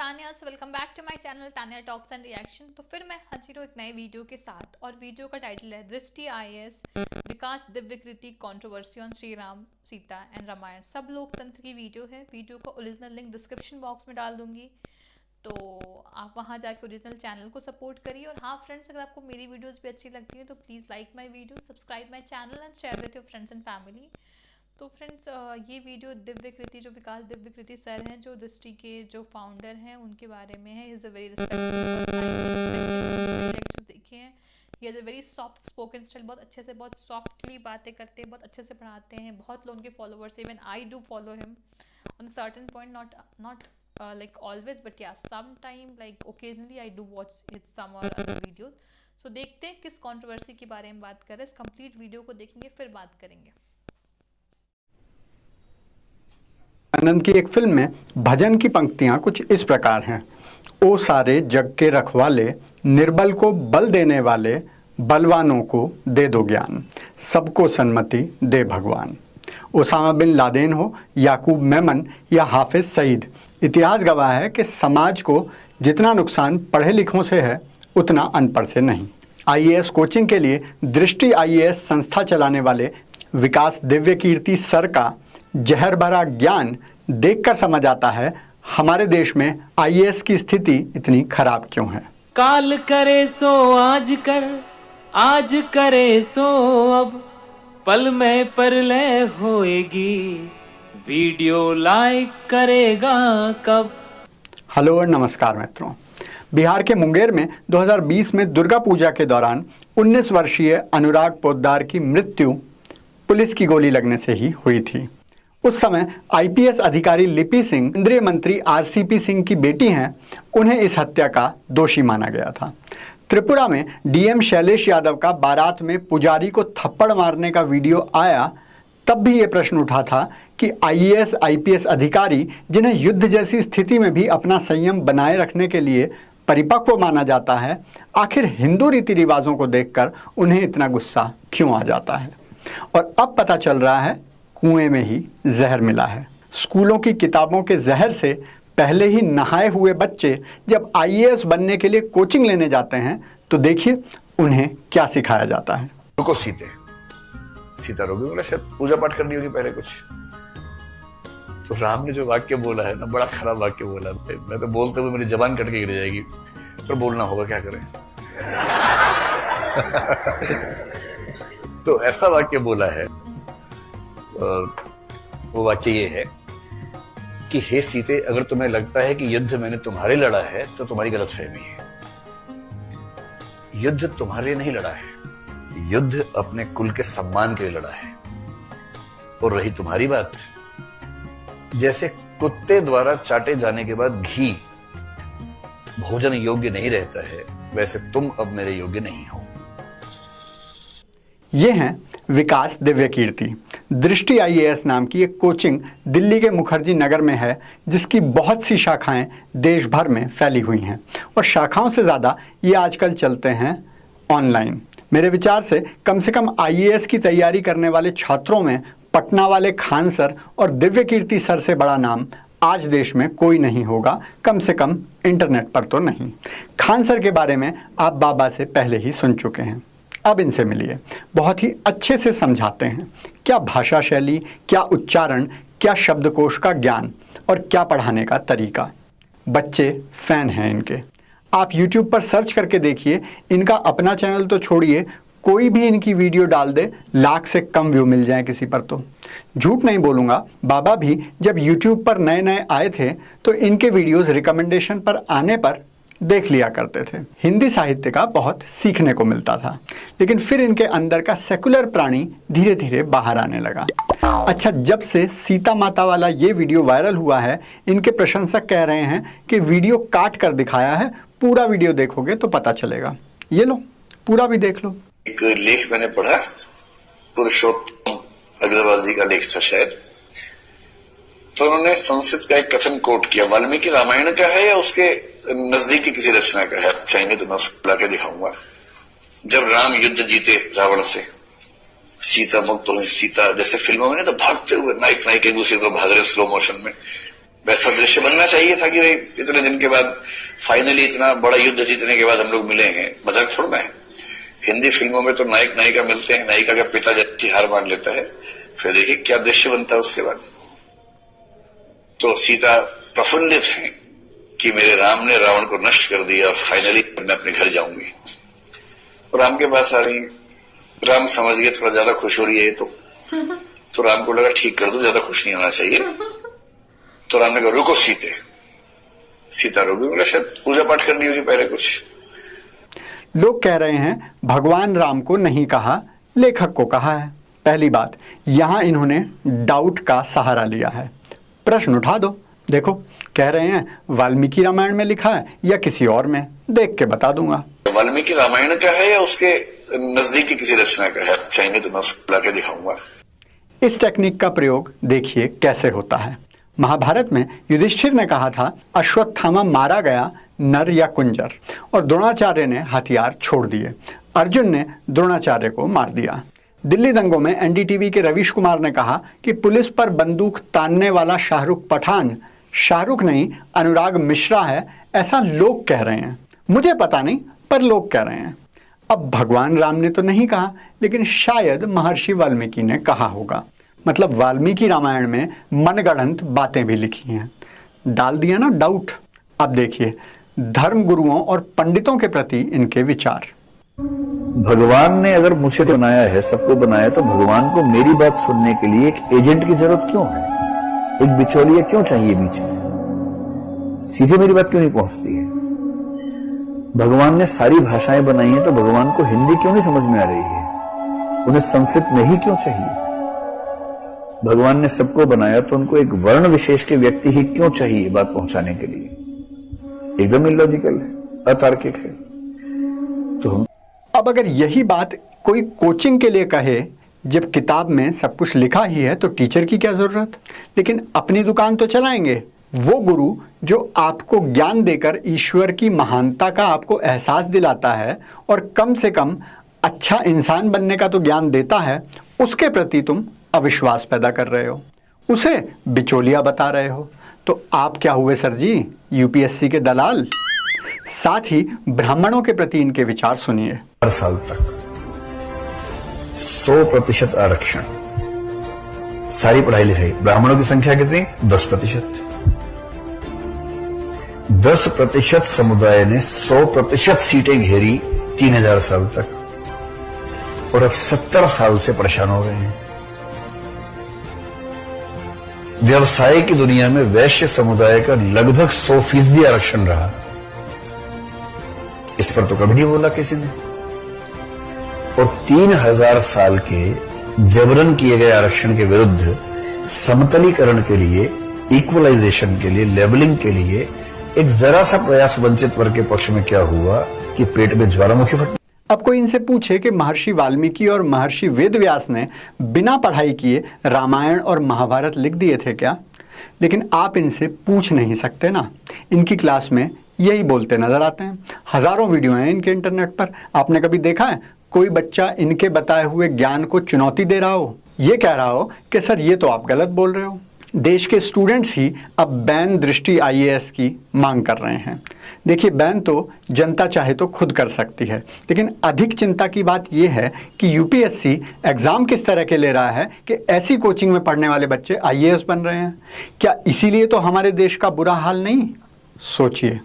Tanya. Welcome back to my channel Tanya talks and reaction. तो फिर मैं हाजिर हूँ एक नए वीडियो के साथ, और वीडियो का टाइटल है Drishti IAS Vikas Divyakirti controversy on Shri Ram Sita and Ramayana. सब लोकतंत्र की वीडियो है। वीडियो का ओरिजिनल लिंक डिस्क्रिप्शन बॉक्स में डाल दूंगी, तो आप वहाँ जाके ओरिजिनल चैनल को सपोर्ट करिए। और हाँ फ्रेंड्स, अगर आपको मेरी वीडियोज़ भी अच्छी लगती है तो please like my video, subscribe my channel and share with your friends and family. तो फ्रेंड्स, ये वीडियो दिव्यकृति, जो विकास दिव्यकृति सर हैं, जो दृष्टि के जो फाउंडर हैं, उनके बारे में है। Is a very respected lectures देखे हैं। He is a very soft spoken style, बहुत अच्छे से, बहुत सॉफ्टली बातें करते हैं, बहुत अच्छे से पढ़ाते हैं। बहुत लोग उनके followers, even I do follow him on certain point, not like always, but yeah, sometime like occasionally I do watch his some or other videos. So देखते हैं किस कंट्रोवर्सी के बारे में बात कर रहे हैं। इस कंप्लीट वीडियो को देखेंगे फिर बात करेंगे। आनंद की एक फिल्म में भजन की पंक्तियां कुछ इस प्रकार हैं। ओ सारे जग के रखवाले, निर्बल को बल देने वाले, बलवानों को दे दो ज्ञान, सबको सन्मति दे भगवान। ओसामा बिन लादेन हो, याकूब मेमन या हाफिज सईद, इतिहास गवाह है कि समाज को जितना नुकसान पढ़े लिखों से है उतना अनपढ़ से नहीं। आईएएस कोचिंग के लिए दृष्टि आईएएस संस्था चलाने वाले विकास दिव्यकीर्ति सर का जहर भरा ज्ञान देखकर समझ आता है हमारे देश में आईएएस की स्थिति इतनी खराब क्यों है। काल करे सो आज कर, आज करे सो अब, पल में परलय होएगी, वीडियो लाइक करेगा कब। हेलो और नमस्कार मित्रों। बिहार के मुंगेर में 2020 में दुर्गा पूजा के दौरान 19 वर्षीय अनुराग पोद्दार की मृत्यु पुलिस की गोली लगने से ही हुई थी। उस समय आईपीएस अधिकारी लिपि सिंह, केंद्रीय मंत्री आरसीपी सिंह की बेटी हैं, उन्हें इस हत्या का दोषी माना गया था। त्रिपुरा में डीएम शैलेश यादव का बारात में पुजारी को थप्पड़ मारने का वीडियो आया, तब भी ये प्रश्न उठा था कि आईएएस आईपीएस अधिकारी, जिन्हें युद्ध जैसी स्थिति में भी अपना संयम बनाए रखने के लिए परिपक्व माना जाता है, आखिर हिंदू रीति रिवाजों को देखकर उन्हें इतना गुस्सा क्यों आ जाता है। और अब पता चल रहा है कुएं में ही जहर मिला है। स्कूलों की किताबों के जहर से पहले ही नहाए हुए बच्चे जब आईएएस बनने के लिए कोचिंग लेने जाते हैं तो देखिए उन्हें क्या सिखाया जाता है। को सीता रोगी बोला, शायद पूजा पाठ करनी होगी पहले कुछ। तो राम ने जो वाक्य बोला है ना, बड़ा खराब वाक्य बोला। मैं तो बोलते हुए मेरी जबान कट के गिर जाएगी, तो बोलना होगा, क्या करें। तो ऐसा वाक्य बोला है, और वो वाक्य ये है कि हे सीते, अगर तुम्हें लगता है कि युद्ध मैंने तुम्हारे लड़ा है तो तुम्हारी गलतफहमी है। युद्ध तुम्हारे लिए नहीं लड़ा है, युद्ध अपने कुल के सम्मान के लिए लड़ा है। और रही तुम्हारी बात, जैसे कुत्ते द्वारा चाटे जाने के बाद घी भोजन योग्य नहीं रहता है, वैसे तुम अब मेरे योग्य नहीं हो। ये हैं विकास दिव्यकीर्ति। दृष्टि आईएएस नाम की एक कोचिंग दिल्ली के मुखर्जी नगर में है, जिसकी बहुत सी शाखाएं देश भर में फैली हुई हैं, और शाखाओं से ज़्यादा ये आजकल चलते हैं ऑनलाइन। मेरे विचार से कम आईएएस की तैयारी करने वाले छात्रों में पटना वाले खान सर और दिव्यकीर्ति सर से बड़ा नाम आज देश में कोई नहीं होगा, कम से कम इंटरनेट पर तो नहीं। खान सर के बारे में आप बाबा से पहले ही सुन चुके हैं, अब इनसे मिलिए। बहुत ही अच्छे से समझाते हैं। क्या भाषा शैली, क्या उच्चारण, क्या शब्दकोश का ज्ञान, और क्या पढ़ाने का तरीका। बच्चे फैन हैं इनके। आप YouTube पर सर्च करके देखिए, इनका अपना चैनल तो छोड़िए, कोई भी इनकी वीडियो डाल दे, लाख से कम व्यू मिल जाए किसी पर। तो झूठ नहीं बोलूँगा, बाबा भी जब YouTube पर नए नए आए थे तो इनके वीडियोस रिकमेंडेशन पर आने पर देख लिया करते थे। हिंदी साहित्य का बहुत सीखने को मिलता था, लेकिन फिर इनके अंदर का सेकुलर प्राणी धीरे धीरे बाहर आने लगा। अच्छा, जब से सीता माता वाला ये वीडियो वायरल हुआ है, इनके प्रशंसक कह रहे हैं कि वीडियो काट कर दिखाया है, पूरा वीडियो देखोगे तो पता चलेगा। ये लो, पूरा भी देख लो। एक लेख मैंने पढ़ा, पुरुषोत्तम अग्रवाल जी का लेख था शायद, तो उन्होंने संस्कृत का एक कथन कोट किया। वाल्मीकि रामायण का है या उसके नजदीकी किसी रचना का है, चाहेंगे तो मैं उसको ला के दिखाऊंगा। जब राम युद्ध जीते रावण से, सीता मुक्त हुई, सीता जैसे फिल्मों में तो भागते हुए नायक नायिक एक दूसरे को भाग रहे स्लो मोशन में, वैसा दृश्य बनना चाहिए था कि भाई इतने दिन के बाद फाइनली इतना बड़ा युद्ध जीतने के बाद हम लोग मिले हैं, मजाक थोड़ा है। हिंदी फिल्मों में तो नायक नायिका मिलते हैं, नायिका का पिता जैसी हार मान लेता है, फिर देखिए क्या दृश्य बनता है उसके बाद। तो सीता प्रफुल्लित हैं कि मेरे राम ने रावण को नष्ट कर दिया और फाइनली मैं अपने घर जाऊंगी। और राम के पास आ रही, राम समझ गए थोड़ा ज्यादा खुश हो रही है तो राम को लगा ठीक कर दो, ज्यादा खुश नहीं होना चाहिए। तो राम ने कहा रुको सीते, सीता रुकी, बोला शायद पूजा पाठ करनी होगी पहले कुछ। लोग कह रहे हैं भगवान राम को नहीं कहा, लेखक को कहा है। पहली बात, यहां इन्होंने डाउट का सहारा लिया है। प्रश्न उठा दो, देखो कह रहे हैं वाल्मीकि रामायण में लिखा है या किसी और में, देख के बता दूंगा। वाल्मीकि रामायण का है या उसके नजदीकी किसी रचना का है, चाहेंगे तो मैं उसको ला के दिखाऊंगा। इस टेक्निक का प्रयोग देखिए कैसे होता है। महाभारत में युधिष्ठिर ने कहा था अश्वत्थामा मारा गया नर या कुंजर, और द्रोणाचार्य ने हथियार छोड़ दिए। अर्जुन ने द्रोणाचार्य को मार दिया। दिल्ली दंगों में एनडीटीवी के रवीश कुमार ने कहा कि पुलिस पर बंदूक तानने वाला शाहरुख पठान शाहरुख नहीं अनुराग मिश्रा है, ऐसा लोग कह रहे हैं। मुझे पता नहीं, पर लोग कह रहे हैं। अब भगवान राम ने तो नहीं कहा, लेकिन शायद महर्षि वाल्मीकि ने कहा होगा। मतलब वाल्मीकि रामायण में मनगढ़ंत बातें भी लिखी हैं। डाल दिया ना डाउट। अब देखिए धर्म गुरुओं और पंडितों के प्रति इनके विचार। भगवान ने अगर मुझे बनाया है, सबको बनाया, तो भगवान को मेरी बात सुनने के लिए एक एजेंट की जरूरत क्यों है? एक बिचौलिया क्यों चाहिए बीच में? सीधे मेरी बात क्यों नहीं पहुंचती है? भगवान ने सारी भाषाएं बनाई हैं, तो भगवान को हिंदी क्यों नहीं समझ में आ रही है? उन्हें संस्कृत में ही क्यों चाहिए? भगवान ने सबको बनाया तो उनको एक वर्ण विशेष के व्यक्ति ही क्यों चाहिए बात पहुंचाने के लिए? एकदम इलॉजिकल है, अतार्किक है। तो अब अगर यही बात कोई कोचिंग के लिए कहे, जब किताब में सब कुछ लिखा ही है, तो टीचर की क्या जरूरत? लेकिन अपनी दुकान तो चलाएंगे। वो गुरु जो आपको ज्ञान देकर ईश्वर की महानता का आपको एहसास दिलाता है और कम से कम अच्छा इंसान बनने का तो ज्ञान देता है, उसके प्रति तुम अविश्वास पैदा कर रहे हो, उसे बिचौलिया बता रहे हो। तो आप क्या हुए सर जी, यूपीएससी के दलाल? साथ ही ब्राह्मणों के प्रति इनके विचार सुनिए। 4 साल तक 100% आरक्षण, सारी पढ़ाई लिखाई। ब्राह्मणों की संख्या कितनी? 10%। 10% समुदाय ने 100% सीटें घेरी 3000 साल तक, और अब 70 साल से परेशान हो गए हैं। व्यवसाय की दुनिया में वैश्य समुदाय का लगभग 100% आरक्षण रहा। इस पर तो कभी नहीं बोला किसी ने। और 3000 साल के जबरन किए गए आरक्षण के विरुद्ध समतलीकरण के लिए, इक्वलाइजेशन के लिए, लेवलिंग के लिए एक जरा सा प्रयास वंचित वर्ग के पक्ष में क्या हुआ कि पेट में ज्वालामुखी फटी। अब कोई इनसे पूछे कि महर्षि वाल्मीकि और महर्षि वेदव्यास ने बिना पढ़ाई किए रामायण और महाभारत लिख दिए थे क्या? लेकिन आप इनसे पूछ नहीं सकते ना। इनकी क्लास में यही बोलते नजर आते हैं। हजारों वीडियो हैं इनके इंटरनेट पर। आपने कभी देखा है कोई बच्चा इनके बताए हुए ज्ञान को चुनौती दे रहा हो, ये कह रहा हो कि सर ये तो आप गलत बोल रहे हो? देश के स्टूडेंट्स ही अब बैन दृष्टि आईएएस की मांग कर रहे हैं। देखिए बैन तो जनता चाहे तो खुद कर सकती है, लेकिन अधिक चिंता की बात यह है कि यूपीएससी एग्जाम किस तरह के ले रहा है कि ऐसी कोचिंग में पढ़ने वाले बच्चे आईएएस बन रहे हैं। क्या इसीलिए तो हमारे देश का बुरा हाल नहीं? सोचिए।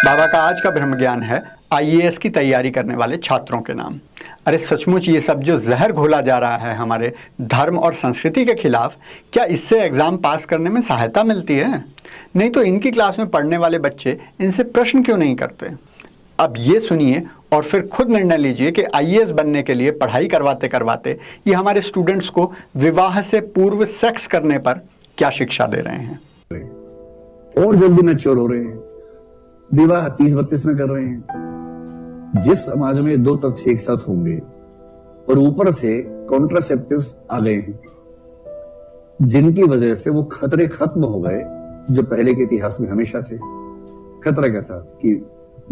बाबा का आज का ब्रह्म ज्ञान है आईएएस की तैयारी करने वाले छात्रों के नाम। अरे सचमुच ये सब जो जहर घोला जा रहा है हमारे धर्म और संस्कृति के खिलाफ, क्या इससे एग्जाम पास करने में सहायता मिलती है? नहीं तो इनकी क्लास में पढ़ने वाले बच्चे इनसे प्रश्न क्यों नहीं करते? अब ये सुनिए और फिर खुद निर्णय लीजिए कि आईएएस बनने के लिए पढ़ाई करवाते करवाते ये हमारे स्टूडेंट्स को विवाह से पूर्व सेक्स करने पर क्या शिक्षा दे रहे हैं। और जल्दी मैच्योर हो रहे हैं, विवाह 30-32 में कर रहे हैं। जिस समाज में 2 तथ्य एक साथ होंगे और ऊपर से कॉन्ट्रासेप्टिव्स आ गए हैं, जिनकी वजह से वो खतरे खत्म हो गए जो पहले के इतिहास में हमेशा थे। खतरा क्या था कि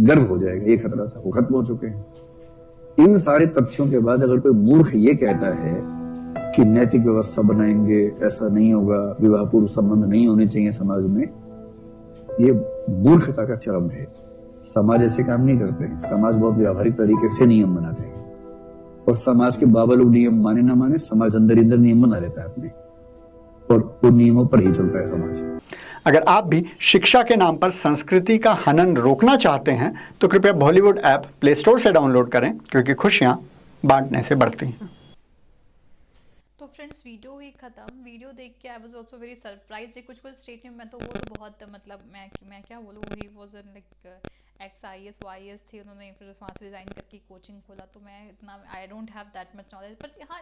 गर्भ हो जाएगा, ये खतरा था, वो खत्म हो चुके हैं। इन सारे तथ्यों के बाद अगर कोई मूर्ख ये कहता है कि नैतिक व्यवस्था बनाएंगे, ऐसा नहीं होगा, विवाह पूर्व संबंध नहीं होने चाहिए समाज में, ये मूर्खता का चरम है। समाज ऐसे काम नहीं करते हैं। समाज बहुत व्यावहारिक तरीके से नियम बनाते हैं और समाज के बाबा लोग नियम माने ना माने, समाज अंदर ही अंदर नियम बना लेता है अपने, और उन नियमों पर ही चलता है समाज। अगर आप भी शिक्षा के नाम पर संस्कृति का हनन रोकना चाहते हैं तो कृपया बॉलीवुड ऐप प्ले स्टोर से डाउनलोड करें, क्योंकि खुशियां बांटने से बढ़ती हैं। तो फ्रेंड्स, वीडियो ही ख़त्म। वीडियो देख के I was also very surprised. कुछ कुछ स्टेटमेंट में तो वो तो बहुत मतलब मैं क्या बोलूँ, he was like x IAS YAS थे, उन्होंने फिर वहाँ से रिज़ाइन करके कोचिंग खोला। तो मैं इतना I don't have that much knowledge, but हाँ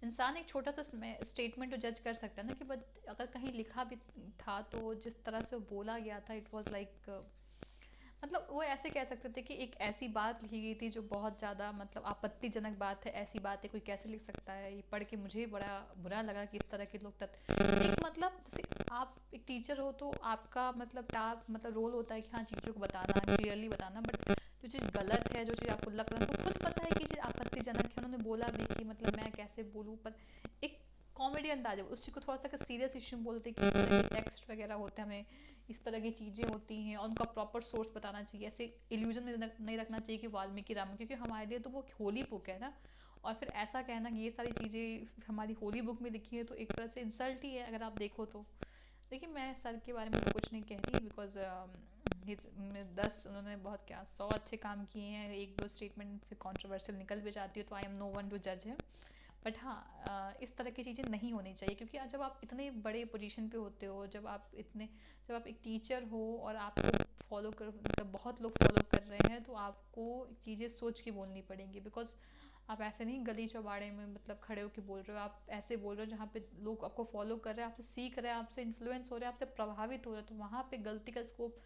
इंसान एक छोटा सा स्टेटमेंट तो जज कर सकता है ना कि बट अगर कहीं लिखा भी था तो जिस तरह से बोला गया था इट वाज लाइक मतलब वो ऐसे कह सकते थे कि एक ऐसी बात लिखी गई थी जो बहुत ज़्यादा मतलब आपत्तिजनक बात है। ऐसी बातें कोई कैसे लिख सकता है, ये पढ़ के मुझे बड़ा बुरा लगा कि इस तरह के लोग एक मतलब जैसे आप एक टीचर हो तो आपका मतलब रोल होता है कि हाँ चीज़ों को बताना, क्लियरली बताना, बट जो चीज़ गलत है, जो चीज़ आपको लग रहा है, उनको खुद पता है कि चीज़ आपत्तिजनक है, उन्होंने बोला भी कि मतलब मैं कैसे बोलूँ, पर एक कॉमेडी अंदाज है उस चीज़ को थोड़ा सा सीरियस इशू बोलते हैं कि इस तरह के टेक्स्ट वगैरह होते हैं, हमें इस तरह की चीज़ें होती हैं और उनका प्रॉपर सोर्स बताना चाहिए। ऐसे इल्यूजन में नहीं रखना चाहिए कि वाल्मीकि रामायण, क्योंकि हमारे लिए तो वो होली बुक है ना, और फिर ऐसा कहना कि ये सारी चीज़ें हमारी होली बुक में लिखी है तो एक तरह से इंसल्ट ही है अगर आप देखो तो। देखिए मैं सर के बारे में तो कुछ नहीं कह रही, बिकॉज 10 उन्होंने बहुत क्या 100 अच्छे काम किए हैं, एक दो स्टेटमेंट से कॉन्ट्रोवर्शियल निकल भी जाती है तो I am no one to जज है। बट हाँ इस तरह की चीज़ें नहीं होनी चाहिए, क्योंकि जब आप इतने बड़े पोजीशन पे होते हो, जब आप एक टीचर हो और आपको फॉलो कर मतलब बहुत लोग फॉलो कर रहे हैं, तो आपको चीज़ें सोच के बोलनी पड़ेंगी। बिकॉज आप ऐसे नहीं गली चौबाड़े में मतलब खड़े होकर बोल रहे हो, आप ऐसे बोल रहे हो जहाँ पे लोग आपको फॉलो कर रहे हैं, आपसे सीख रहे हैं, आपसे इन्फ्लुएंस हो रहे हैं, आपसे प्रभावित हो रहे हैं, तो वहाँ पे गलती का स्कोप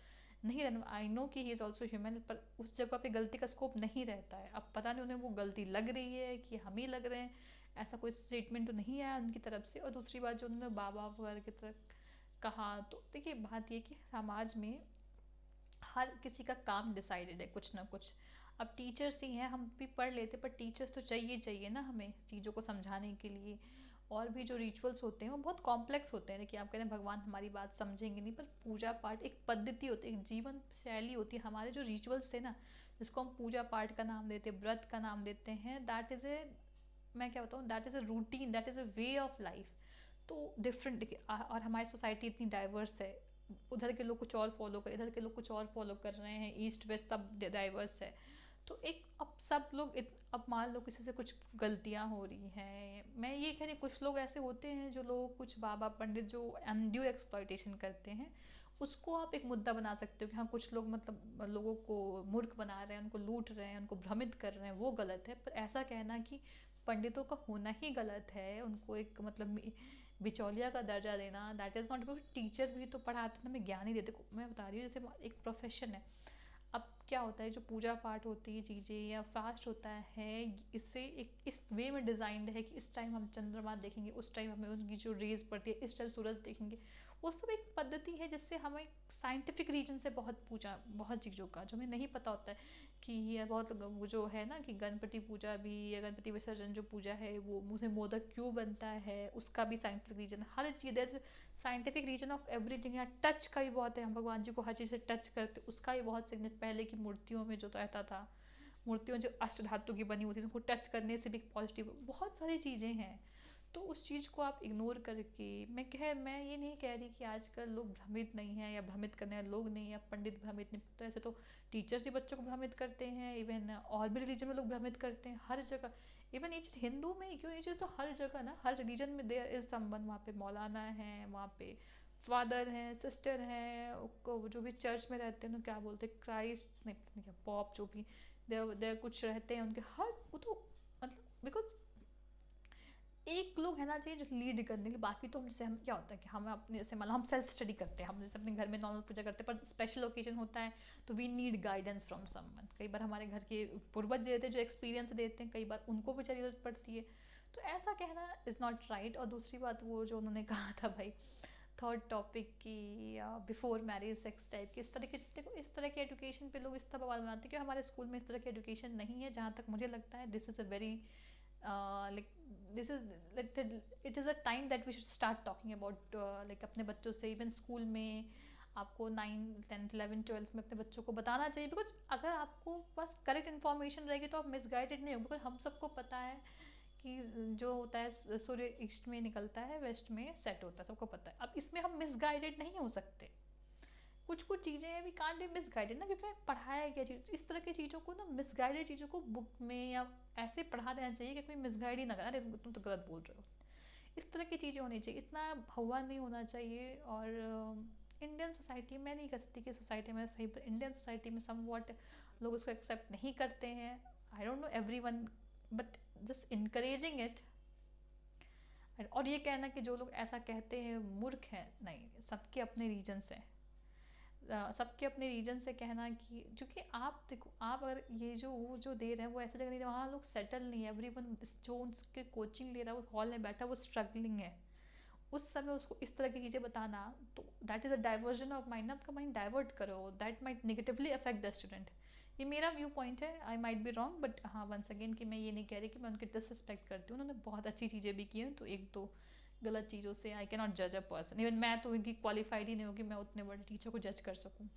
नहीं रहना। आई नो कि ही इज़ ऑल्सो ह्यूमन, पर उस जगह पे गलती का स्कोप नहीं रहता है। अब पता नहीं उन्हें वो गलती लग रही है कि हम ही लग रहे हैं, ऐसा कोई स्टेटमेंट तो नहीं आया उनकी तरफ से। और दूसरी बात जो उन्होंने बाबा वगैरह की तरफ कहा, तो देखिए बात ये कि समाज में हर किसी का काम डिसाइडेड है कुछ ना कुछ। अब टीचर्स ही हैं, हम भी पढ़ लेते, पर टीचर्स तो चाहिए ना हमें चीज़ों को समझाने के लिए। और भी जो रिचुअल्स होते हैं वो बहुत कॉम्प्लेक्स होते हैं कि आप कहते हैं भगवान हमारी बात समझेंगे नहीं, पर पूजा पाठ एक पद्धति होती है, एक जीवन शैली होती है। हमारे जो रिचुअल्स थे ना, जिसको हम पूजा पाठ का नाम देते हैं, व्रत का नाम देते हैं, दैट इज़ ए मैं क्या बताऊँ, that is a routine, that is a way of life. तो डिफरेंट, और हमारी सोसाइटी इतनी डाइवर्स है, उधर के लोग कुछ और फॉलो कर, इधर के लोग कुछ और फॉलो कर रहे हैं, ईस्ट वेस्ट सब डाइवर्स है। तो एक अब सब लोग अब मान लो किसी से कुछ गलतियां हो रही हैं, मैं ये कह रही कुछ लोग ऐसे होते हैं जो लोग कुछ बाबा पंडित जो अनड्यू एक्सप्लॉयटेशन करते हैं, उसको आप एक मुद्दा बना सकते हो कि हाँ कुछ लोग मतलब लोगों को मूर्ख बना रहे हैं, उनको लूट रहे हैं, उनको भ्रमित कर रहे हैं, वो गलत है। पर ऐसा कहना कि पंडितों का होना ही गलत है, उनको एक मतलब बिचौलिया का दर्जा देना, that is not. Because teacher भी तो पढ़ाते हैं, हमें ज्ञान ही देते। मैं बता रही हूँ जैसे एक प्रोफेशन है, अब क्या होता है जो पूजा पाठ होती है चीज़ें या फास्ट होता है, इससे एक इस वे में डिज़ाइंड है कि इस टाइम हम चंद्रमा देखेंगे, उस टाइम हमें उनकी जो रेज पड़ती है, इस टाइम सूरज देखेंगे। वो सब एक पद्धति है जिससे हमें साइंटिफिक रीजन से बहुत चीज़ों का जो हमें नहीं पता होता है कि ये बहुत वो जो है ना कि गणपति पूजा भी या गणपति विसर्जन जो पूजा है वो मुझे मोदक क्यों बनता है, उसका भी साइंटिफिक रीजन, हर चीज़ साइंटिफिक रीजन ऑफ एवरीथिंग। या टच का भी बहुत है, हम भगवान जी को हर चीज़ से टच करते, उसका भी बहुत सिग्निफिकेंट। पहले की मूर्तियों में जो रहता था, मूर्तियों जो अष्ट धातु की बनी होती थी, उनको टच करने से भी पॉजिटिव बहुत सारी चीज़ें हैं। तो उस चीज़ को आप इग्नोर करके, मैं ये नहीं कह रही कि आजकल लोग भ्रमित नहीं हैं या भ्रमित करने वाले लोग नहीं, या पंडित भ्रमित नहीं, तो ऐसे तो टीचर्स ही बच्चों को भ्रमित करते हैं, इवन और भी रिलीजन में लोग भ्रमित करते हैं हर जगह। इवन ये चीज़ हिंदू में क्यों, ये चीज़ तो हर जगह ना, हर रिलीजन में देयर इज समवन, वहाँ पे मौलाना है, वहाँ पे फादर हैं, सिस्टर हैं, जो भी चर्च में रहते हैं ना क्या बोलते हैं, क्राइस्ट नहीं क्या पॉप, जो भी देर कुछ रहते हैं उनके हर वो तो मतलब बिकॉज एक लोग है ना चाहिए जो लीड करने के लिए। बाकी तो हम जैसे हम क्या होता है कि हम अपने जैसे मतलब हम सेल्फ स्टडी करते हैं, हम जैसे अपने घर में नॉर्मल पूजा करते हैं, पर स्पेशल ओकेजन होता है तो we need guidance from someone. कई बार हमारे घर के पूर्वज देते हैं जो एक्सपीरियंस देते हैं, कई बार उनको भी जरूरत पड़ती है। तो ऐसा कहना इज़ नॉट राइट। और दूसरी बात वो जो उन्होंने कहा था भाई थर्ड टॉपिक की बिफोर मैरिज सेक्स टाइप की, इस तरह के देखो इस तरह के एजुकेशन पे लोग इस तरह बवाल बनाते हैं कि हमारे स्कूल में इस तरह की एजुकेशन नहीं है। जहाँ तक मुझे लगता है this is a very like this is like it is a time that we should start talking about like अपने बच्चों से इवन स्कूल में आपको 9, 10, 11, 12 में अपने बच्चों को बताना चाहिए, बिकॉज अगर आपको बस करेक्ट इन्फॉर्मेशन रहेगी तो आप मिसगाइडेड नहीं हो, बिकॉज हम सबको पता है कि जो होता है सूर्य ईस्ट में निकलता है, वेस्ट में सेट होता है, सबको पता है। अब इसमें हम मिसगाइडेड नहीं हो सकते, कुछ कुछ चीज़ें हैं वी कांट बी मिसगाइडेड ना, क्योंकि पढ़ाया गया चीज़, इस तरह की चीज़ों को ना, मिसगाइडेड चीज़ों को बुक में या ऐसे पढ़ा देना चाहिए कि कोई मिसगाइड ही ना करा, अरे तुम तो गलत बोल रहे हो। इस तरह की चीज़ें होनी चाहिए, इतना हवा नहीं होना चाहिए। और इंडियन सोसाइटी में नहीं कह सकती कि सोसाइटी में सही, पर इंडियन सोसाइटी में सम वॉट लोग उसको एक्सेप्ट नहीं करते हैं। I don't know everyone, but just encouraging it. और ये कहना कि जो लोग ऐसा कहते हैं मूर्ख हैं, नहीं, सबके अपने रीजन्स हैं। सबके अपने रीजन से कहना कि, क्योंकि आप देखो, आप अगर ये जो वो जो दे रहे हैं वो ऐसे जगह नहीं दे, वहाँ लोग सेटल नहीं है, एवरीवन जो उसके कोचिंग ले रहा है, उस हॉल में बैठा, वो स्ट्रगलिंग है, उस समय उसको इस तरह की चीज़ें बताना, तो that is a diversion of mind. आपका माइंड डाइवर्ट करो, that might negatively affect the student. ये मेरा व्यू पॉइंट है, I might be wrong, but हाँ, वंस अगेन कि मैं ये नहीं कह रही कि मैं उनकी डिसरिस्पेक्ट करती हूँ, उन्होंने बहुत अच्छी चीज़ें भी की हैं, तो एक दो गलत चीज़ों से आई कैन नॉट जज अ पर्सन। इवन मैं तो इनकी क्वालिफाइड ही नहीं होगी, मैं उतने बड़े टीचर को जज कर सकूँ।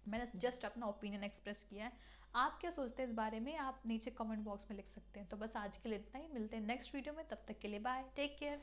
मैंने जस्ट अपना ओपिनियन एक्सप्रेस किया है। आप क्या सोचते हैं इस बारे में, आप नीचे कमेंट बॉक्स में लिख सकते हैं। तो बस आज के लिए इतना ही, मिलते हैं नेक्स्ट वीडियो में, तब तक के लिए बाय, टेक केयर।